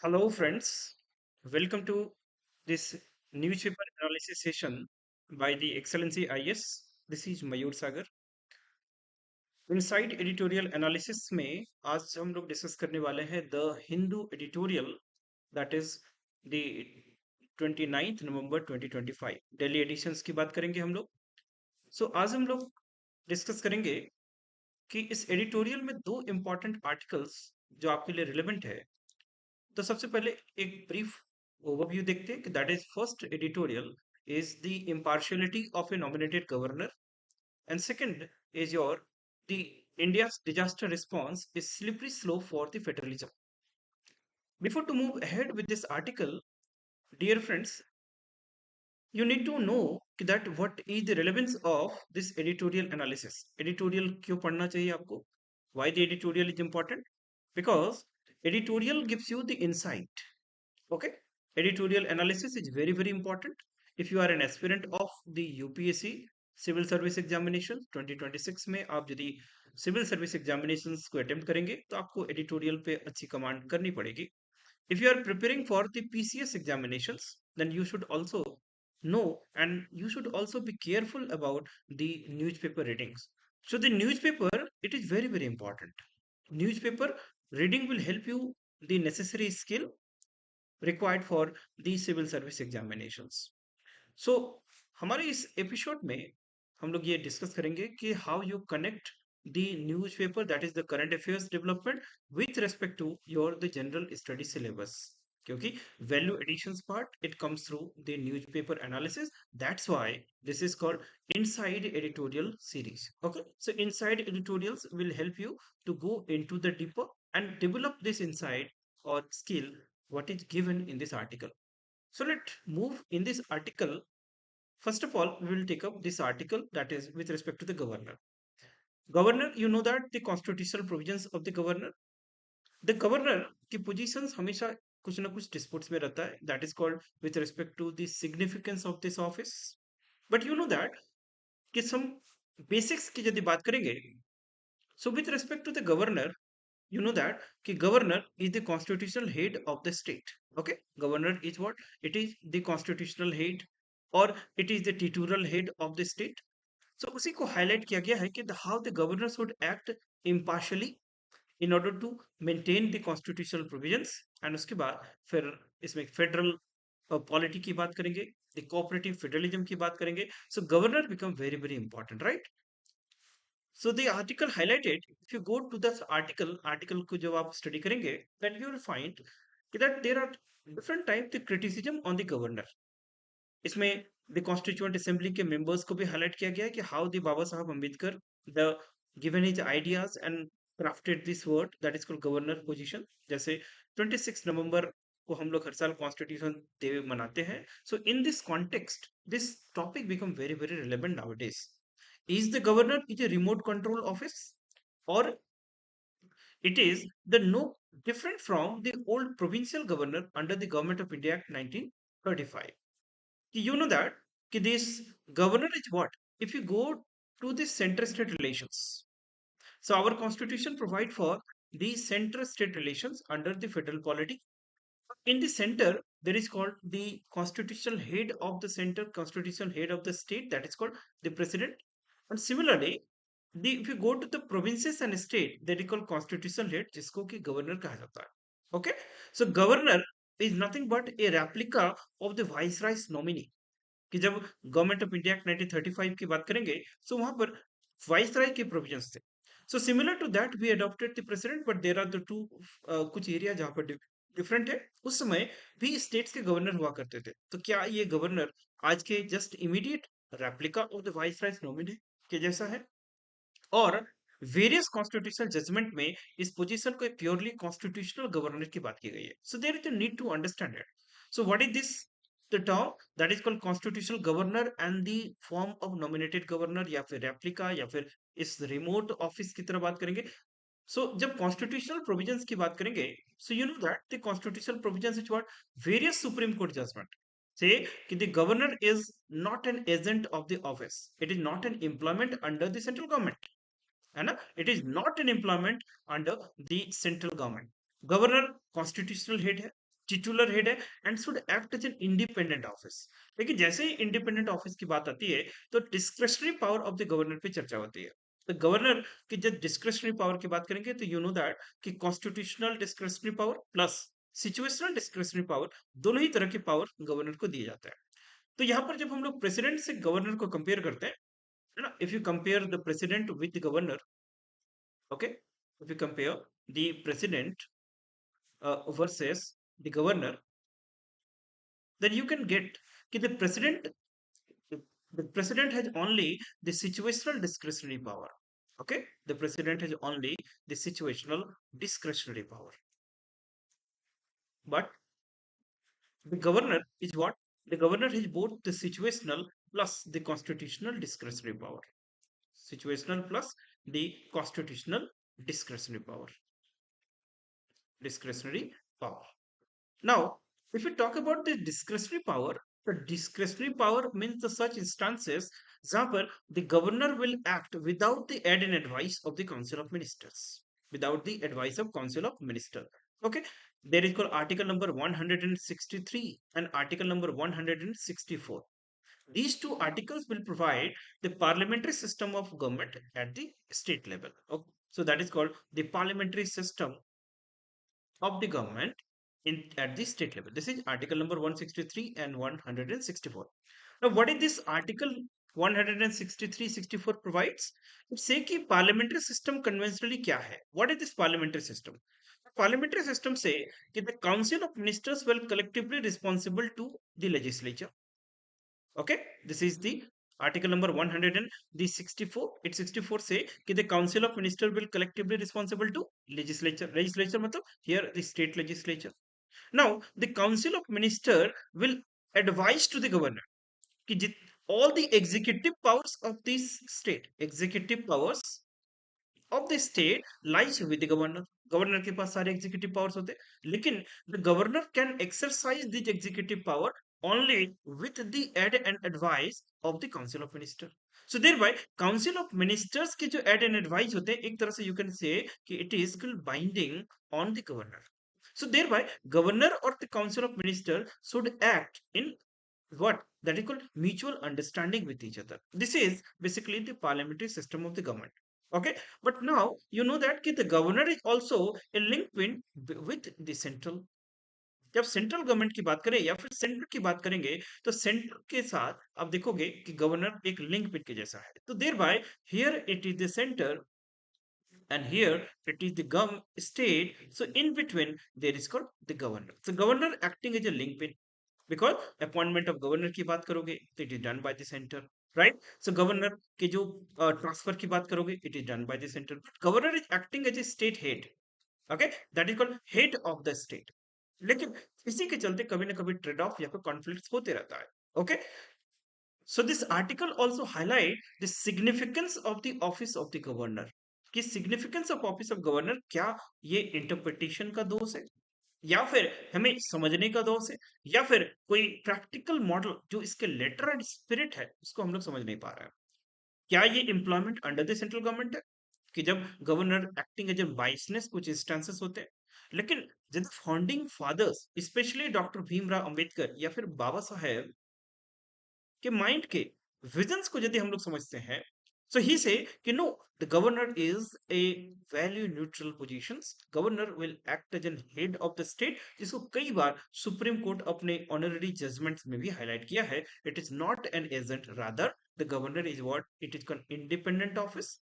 Hello, friends. Welcome to this newspaper analysis session by the excelNsee IS. This is Mayur Sagar. Inside editorial analysis में आज हम लोग discuss करने वाले हैं the Hindu editorial that is the 29th November 2025 daily editions की बात करेंगे हम लोग. आज हम लोग डिस्कस करेंगे कि इस एडिटोरियल में दो इंपॉर्टेंट आर्टिकल्स जो आपके लिए रिलेवेंट है. तो सबसे पहले एक ब्रीफ ओवरव्यू देखते हैं कि that is first editorial is the impartiality of A nominated governor and second is your the India's disaster response is slippery slope for the federalism. Before to move ahead with this article, dear friends, you need to know that what is the relevance of this editorial analysis. Editorial क्यों पढ़ना चाहिए आपको? Why the editorial is important? Because editorial gives you the insight. Okay, editorial analysis is very important if you are an aspirant of the UPSC civil service examination 2026 में आप यदि civil service examinations को attempt करेंगे तो आपको editorial पे अच्छी command करनी पड़ेगी. If you are preparing for the PCS examinations, then you should also know and you should also be careful about the newspaper readings. So the newspaper, it is very important. Newspaper reading will help you the necessary skill required for the civil service examinations. So हमारे इस episode में हम लोग ये discuss करेंगे कि how you connect the newspaper that is the current affairs development with respect to your the general study syllabus. क्योंकि value additions part it comes through the newspaper analysis. That's why this is called inside editorial series. Okay, so inside editorials will help you to go into the deeper and develop this insight or skill what is given in this article. So let's move in this article. First of all, we will take up this article that is with respect to the governor. Governor, you know that the constitutional provisions of the governor. The governor की positions हमेशा कुछ ना कुछ disputes में रहता है. That is called with respect to the significance of this office. But you know that कि some basics की यदि बात करेंगे, so with respect to the governor, you know that कि governor is the constitutional head of the state. Okay, governor is what? It is the constitutional head or it is the titular head of the state. So उसी को highlight किया गया है कि how the governor should act impartially in order to maintain the constitutional provisions. And उसके बाद फिर इसमें फेडरल पॉलिटी की बात करेंगे, the cooperative federalism की बात करेंगे. So governor become very important, right? So the article highlighted, if you go to this article को जब आप स्टडी करेंगे, then you will find that there are different type the criticism on the governor. इसमें the constituent assembly के members को भी highlight किया गया है कि how the Baba Saheb Ambedkar the given his ideas and crafted this word that is called governor position. जैसे 26 नवंबर को हम लोग हर साल कॉन्स्टिट्यूशन डे मनाते हैं. So in this context this topic become very relevant nowadays. Is the governor is a remote control office or it is the no different from the old provincial governor under the Government of India Act 1935? You know that this governor is what? If you go to the center-state relations, so our constitution provide for the center-state relations under the federal polity. In the center, there is called the constitutional head of the center, constitutional head of the state, that is called the president. And similarly, if you go to the provinces and state, they are called constitutional head, जिसको कि governor कहा जाता है. Okay, so governor is nothing but a replica of the viceroy's nominee. कि जब government of India 1935 की बात करेंगे, सो वहां पर वाइसराय के प्रोविजंस थे. So similar to that we adopted the president, but there are the two कुछ एरिया जहां पर डिफरेंट है. उस समय भी स्टेट्स के गवर्नर हुआ करते थे. तो क्या ये गवर्नर आज के just immediate replica of the viceroy's nominee के जैसा है, और वेरियस कॉन्स्टिट्यूशनल जजमेंट में इस पोजीशन को एक प्योरली कॉन्स्टिट्यूशनल गवर्नर की बात की गई है. So there is a need to understand it. So what is this the term that is called constitutional governor and the form of nominated governor या फिर रेप्लिका या फिर इस रिमोट ऑफिस की तरह बात करेंगे. सो जब कॉन्स्टिट्यूशनल प्रोविजंस की बात करेंगे, so you know that the constitutional provisions is what? Various supreme court judgment say कि the governor is not an agent of the office, it is not an employment under the central government, है ना? It is not an employment under the central government. Governor constitutional head है, titular head है and should act as an independent office. लेकिन जैसे ही independent office की बात आती है तो discretionary power of the governor पे चर्चा होती है। तो गवर्नर की जब डिस्क्रिशनरी पावर की बात करेंगे तो यू नो दैट कि constitutional discretionary power plus situational discretionary power, दोनों ही तरह की पावर गवर्नर को दिया जाता है। तो यहाँ पर जब हम लोग प्रेसिडेंट से गवर्नर को कंपेयर करते हैं, है ना, if you compare the president with the governor, okay, if you compare the president versus the governor, then you can get कि the president has only the situational discretionary power. Okay, the president has only the situational discretionary power, but the governor is what? The governor has both the situational plus the constitutional discretionary power. Situational plus the constitutional discretionary power. Discretionary power. Now, if we talk about the discretionary power means the such instances जहां पर the governor will act without the aid and advice of the council of ministers, without the advice of council of minister. Okay, there is called article number 163 and article number 164. These two articles will provide the parliamentary system of government at the state level. Okay. So that is called the parliamentary system of the government at the state level. This is article number 163 and 164. Now, what is this article 163 64 provides? It say कि parliamentary system conventionally क्या है? What is this parliamentary system? Parliamentary system say कि the council of ministers will collectively responsible to the legislature. Okay, this is the article number 100 and the 64. It 64 say कि the council of minister will collectively responsible to legislature मतलब here the state legislature. Now the council of minister will advise to the governor कि all the executive powers of this state, executive powers of the state lies with the governor. Governor के पास सारे executive powers होते हैं, लेकिन the governor can exercise this executive power only with the aid and advice of the council of minister. So thereby council of ministers के जो add and advice होते हैं, एक तरह से यू कैन से कि it is binding on the governor. So thereby, governor or the council of minister should act in what that is called mutual understanding with each other. This is basically the parliamentary system of the government. Okay, but now you know that the governor is also a link pin with the central. जब central government की बात करें या फिर centre की बात करेंगे तो सेंटर के साथ आप देखोगे कि गवर्नर एक लिंक पिन के जैसा है। तो thereby here it is the centre and here it is the gum state, so in between there is called the governor. So governor acting as a link pin, because appointment of governor की बात करोगे तो it is done by the center, right? So governor के जो transfer की बात करोगे it is done by the center, but governor is acting as a state head. Okay, that is called head of the state. लेकिन इसी के चलते कभी ना कभी ट्रेड ऑफ या फिर कॉन्फ्लिक्ट होते रहता है। Okay, so this article also highlight the significance of the office of the governor, कि significance of office of governor क्या ये इंटरप्रिटेशन का दोष है या फिर हमें समझने का दोष है या फिर कोई प्रैक्टिकल मॉडल जो इसके लेटर एंड स्पिरिट है उसको हम लोग समझ नहीं पा रहे हैं। क्या ये employment under the central government है कि जब governor acting as a biasness कुछ इंस्टेंसेस होते हैं, लेकिन जब founding fathers specially doctor Bhimrao Ambedkar या फिर बाबा साहेब कि माइंड के विजन्स को यदि हम लोग समझते हैं, सो ही से कि no the governor is a value neutral positions, governor will act as an head of the state, जिसको कई बार सुप्रीम कोर्ट अपने ऑनररी जजमेंट्स में भी हाईलाइट किया है। It is not an agent, rather the governor is what it is called independent office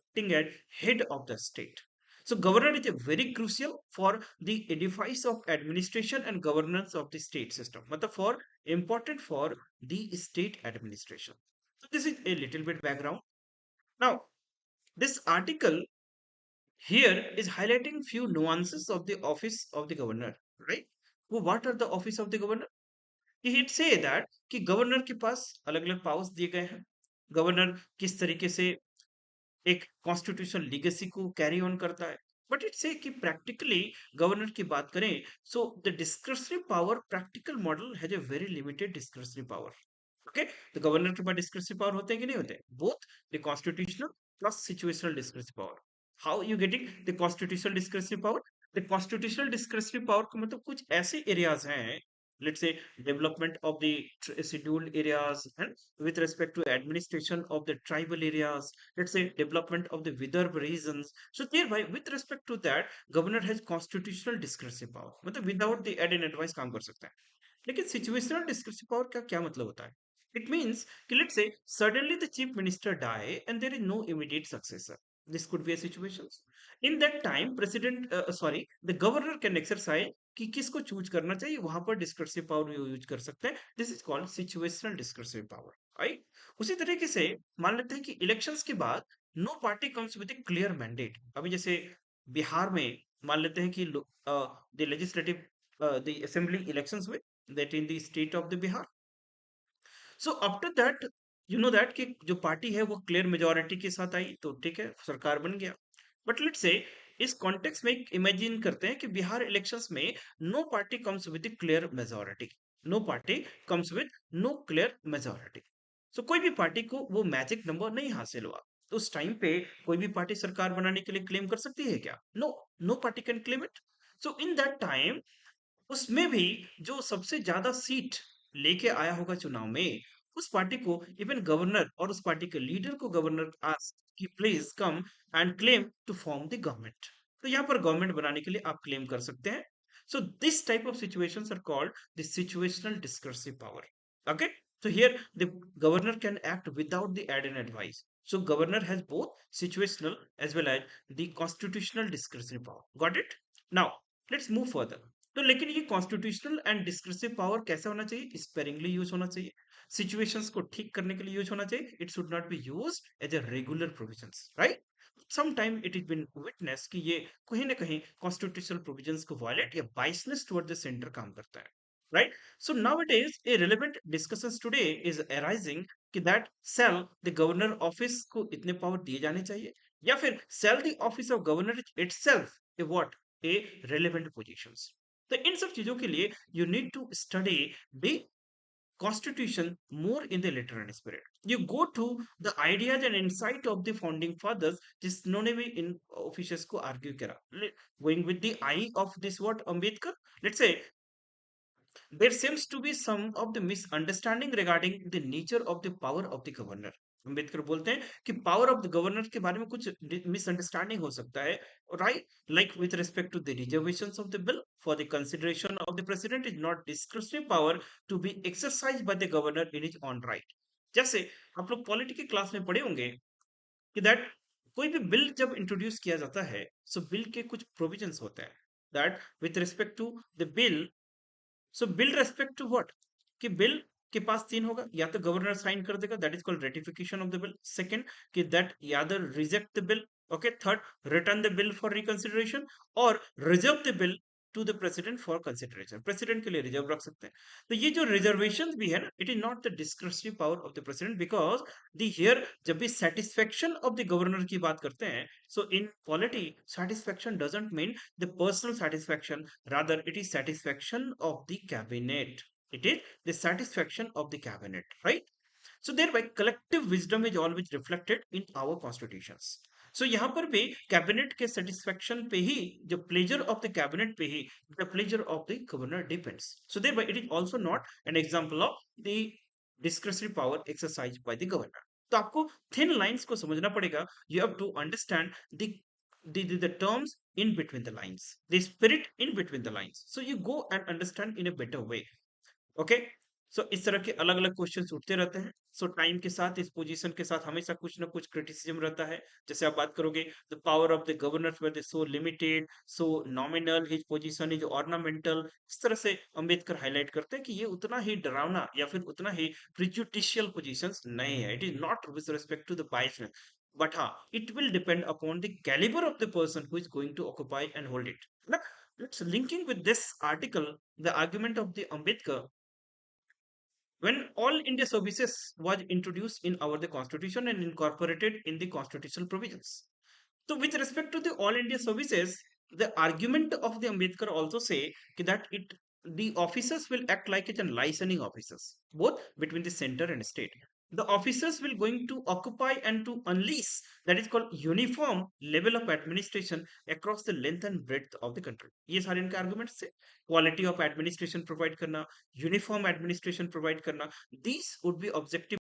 acting at head of the state. So governor is a very crucial for the edifice of administration and governance of the state system. मतलब for important for the state administration. So this is a little bit background. Now this article here is highlighting few nuances of the office of the governor, right? So what are the office of the governor? It say that कि governor के पास अलग अलग powers दिए गए हैं। Governor किस तरीके से एक कॉन्स्टिट्यूशन लीगेसी को कैरी ऑन करता है, बट इट्स से कि प्रैक्टिकली गवर्नर की बात करें so the discretionary power practical model has a very limited discretionary power. Okay, तो गवर्नर के पास डिस्क्रिशनरी पावर होते हैं कि नहीं होते? Both the constitutional plus situational discretionary power. How you getting the constitutional discretionary power? The constitutional discretionary power का मतलब कुछ ऐसे एरियाज हैं, let's say development of the scheduled areas and with respect to administration of the tribal areas, let's say development of the Vidarbha regions. So thereby with respect to that, governor has constitutional discretionary power, मतलब without the aid and advice काम कर सकता है. लेकिन situational descriptive power का क्या मतलब होता है? इट मीन्स कि let's say suddenly the chief minister die and there is no immediate successor. This could be a situation. In that time president sorry the governor can exercise कि किसको choose करना चाहिए, वहां पर डिस्क्रिप्टिव पावर यूज कर सकते हैं. This is called situational descriptive power, right? उसी तरीके से मान लेते हैं कि इलेक्शंस के बाद no party comes with a clear mandate. अभी जैसे बिहार में मान लेते हैं कि the legislative the assembly elections with that in the state of the Bihar. So after that, you know that कि जो पार्टी है वो क्लियर मेजोरिटी के साथ आई तो ठीक है, सरकार बन गया. बट लेट्स से इस कॉन्टेक्स्ट में इमेजिन करते हैं कि बिहार इलेक्शंस में no party comes with clear majority. No party comes with no clear majority. So कोई भी पार्टी को वो मैजिक नंबर नहीं हासिल हुआ. तो उस टाइम पे कोई भी पार्टी सरकार बनाने के लिए क्लेम कर सकती है क्या? No, no party can claim it. So in that time उसमें भी जो सबसे ज्यादा सीट लेके आया होगा चुनाव में, उस पार्टी को इवन गवर्नर और उस पार्टी के लीडर को गवर्नर आस्क कि please come and claim to form the government. तो यहाँ पर गवर्नमेंट बनाने के लिए आप क्लेम कर सकते हैं. So this type of situations are called the situational discursive power. Okay, so here the governor can act without the aid and advice. So governor has both situational as well as the constitutional discretionary power. Got it? Now let's move further. तो लेकिन ये constitutional and डिस्क्रिसिव power कैसा होना चाहिए? Sparingly use होना चाहिए. Situations को ठीक करने के लिए यूज होना चाहिए. It should not be use as a regular provisions, right? Some time it is been witness कि ये कहीं ना कहीं कॉन्स्टिट्यूशनल प्रोविजंस को वायलेट या बाइसनेस टुवर्ड द सेंटर काम करता है, right? So nowadays a relevant discussions today is arising कि that shall the governor office को इतने पावर दिए जाने चाहिए या फिर shall the office of governor itself a what, a relevant positions. तो इन सब चीजों के लिए you need to study the constitution more in the letter and spirit. You go to the ideas and insight of the founding fathers जिन्होंने भी इन offices को argue करा. Going with the eye of this what Ambedkar, let's say there seems to be some of the misunderstanding regarding the nature of the power of the governor. Ambedkar बोलते हैं कि power of the governor के बारे में कुछ misunderstanding हो सकता है, right? Like with respect to the reservations of the bill for the consideration of the president is not discretionary power to be exercise by the governor in is on right. जैसे आप लोग polity की class में पढ़े होंगे कि that कोई भी बिल जब इंट्रोड्यूस किया जाता है, सो बिल के कुछ प्रोविजंस होते हैं that with respect to the bill. So bill respect to what, कि बिल के पास तीन होगा, या तो गवर्नर साइन कर देगा that is called ratification of the bill. Second कि दैट या reject the bill. Okay, third return the bill for reconsideration और reserve the bill to the president for consideration. President के लिए रिजर्व रख सकते हैं. तो ये जो रिजर्वेशन भी है ना, it is not the discretionary power of the president because the here जब भी सेटिस्फेक्शन ऑफ द गवर्नर की बात करते हैं, so in polity satisfaction doesn't mean the personal satisfaction, rather it is satisfaction of the cabinet. It is the satisfaction of the cabinet, right? So thereby collective wisdom is always reflected in our constitutions. So यहाँ पर भी cabinet के satisfaction पे ही, जो pleasure of the cabinet पे ही the pleasure of the governor depends. So thereby it is also not an example of the discretionary power exercise by the governor. तो आपको थिन लाइंस को समझना पड़ेगा. You have to understand the terms in between the lines, the spirit in between the lines, so you go and understand in a better way. Okay, so इस तरह के अलग अलग क्वेश्चन उठते रहते हैं. सो टाइम के साथ इस पोजीशन के साथ हमेशा कुछ ना कुछ क्रिटिसिज्म रहता है. जैसे आप बात करोगे the power of the governor were so limited, so nominal, his position is ornamental. इस तरह से अंबेडकर हाईलाइट करते हैं कि ये उतना ही डरावना या फिर उतना ही प्रिजुडिशियल पोजीशंस नहीं है. It is not with respect to the biasness, but it will depend upon the caliber of the person who is going to occupy and hold it. Now, let's linking with this article, the argument of the Ambedkar when all India services was introduced in our the constitution and incorporated in the constitutional provisions. So with respect to the all India services, the argument of the Ambedkar also say that it the officers will act like it and licensing officers both between the center and state. the officers will going to occupy and to unleash, that is called uniform level of administration across the length and breadth of the country. ये सारे इनके arguments थे. Quality of administration provide करना, uniform administration provide करना, these would be objective